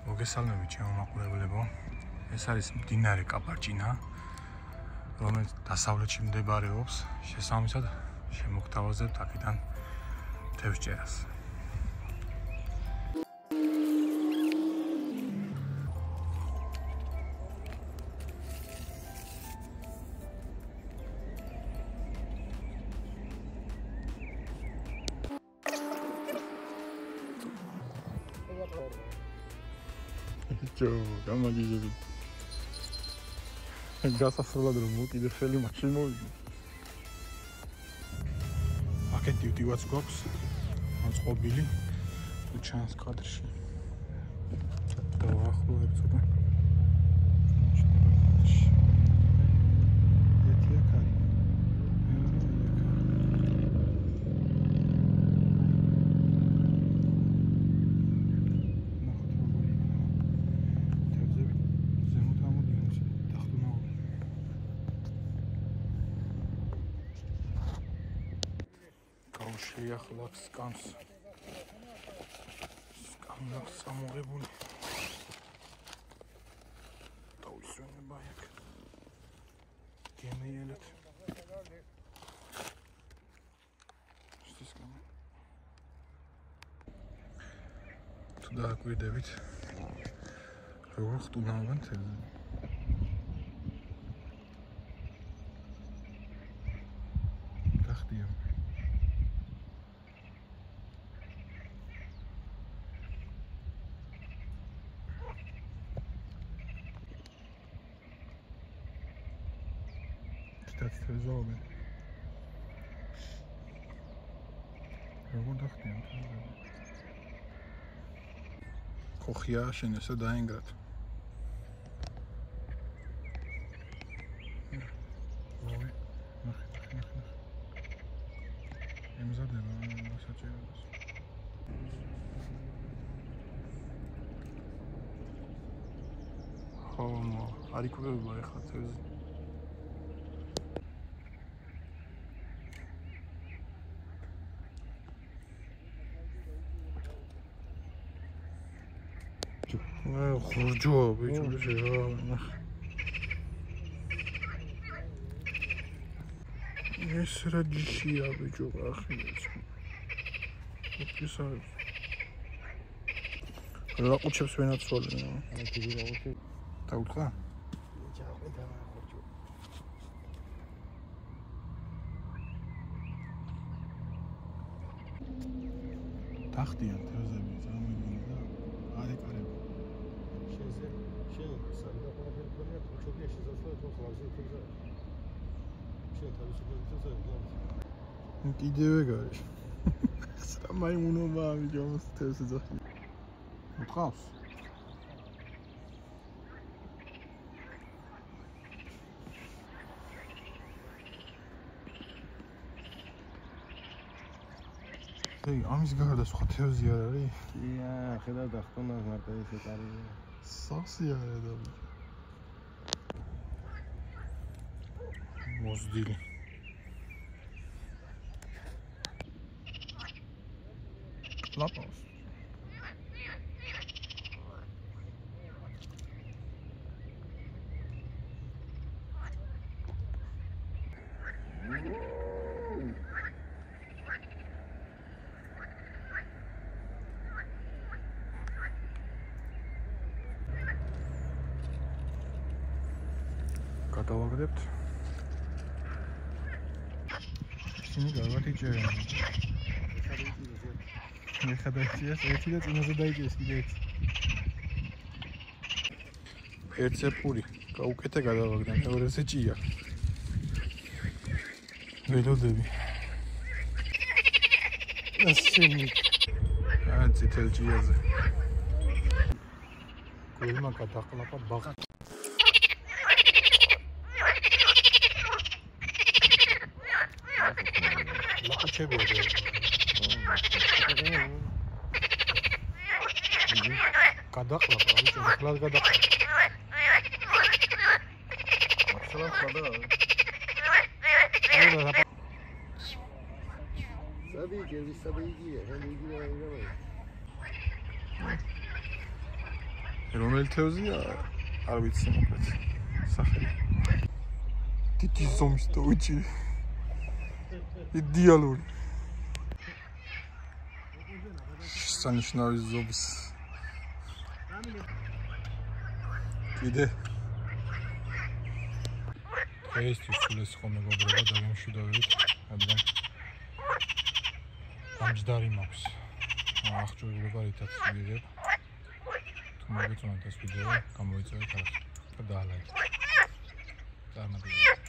მოგესალმებით ჩემო მაყურებლებო. ეს არის მდინარე კაპარჭინა, რომელიც დასავლეთში მდებარეობს. შესაბამისად შემოგთავაზებთ აქედან თევზჭერას. გამაგიჟები. გასასრულად რომ მოკიდე ხელი მაშინ მოვიდი. აქეთი ვდივაც გვაქვს მოწყობილი თუ ჩანს კადრში. დავახლოებ ცოტა. შეახლა სკამს სამოგებული დავისვენება იქ გემეილეთ თუ დააკვირდებით როგორ ხტუნავენ თევზები გახდია თევზაობენ როგორ დახტიან თევზები ხოხია შენ ესე დაინგრად ემზადება სასაჭიროებას ხომო არ იკვებება ეხლა თევზი ხურჯოა ბიჭო ეს რა ჯიშია ბიჭო ახიეს ის არის რაყუჩებს ვენაცვალე დაუთხა დახტიან თევზები ზამები და არეკარები კიდევ ეგ არის რა მაიმუნობა ამიჯამს თევზი ძახი მყავს ამის გარდა სხვა თევზი არ არის? კია, ხედავ დახტომას მარტო ეს ეკარია. სავსე არა და მოზდილი. ლაპოს. გადავაგდებთ. ისინი გავათიჭერენ. მეხადაჭიეს ერთი და წინაზე დაიჭეს კიდე ერთი. ერთზე პური, გაუკეთე გადავაგდე, მეორეზე ჭია. ველოდები. ასენი. წითელ ჭიაზე. გულმა გადაყლაპა ბაღ. ლაყუჩებია და გადაყლაპა ვიცი ხლად გადაყლაპა ახლა ხოდა სადი გევის რომელი თევზია? არ ვიცი მოკლედ. სახელი. დიდი ზომის დოიჭი. იდეალური. სანიშნავი ზომის. კიდე დღეისთვის სულეს ხო მეგობრებო დავიმშვიდობებით, რადგან გამჯდარი მაქვს აღჭურვილობა რითაც ვიღებ. თუ მოგეწონათ ეს ვიდეო, გამოიწვევით და დაალაიქეთ. წარმატებები.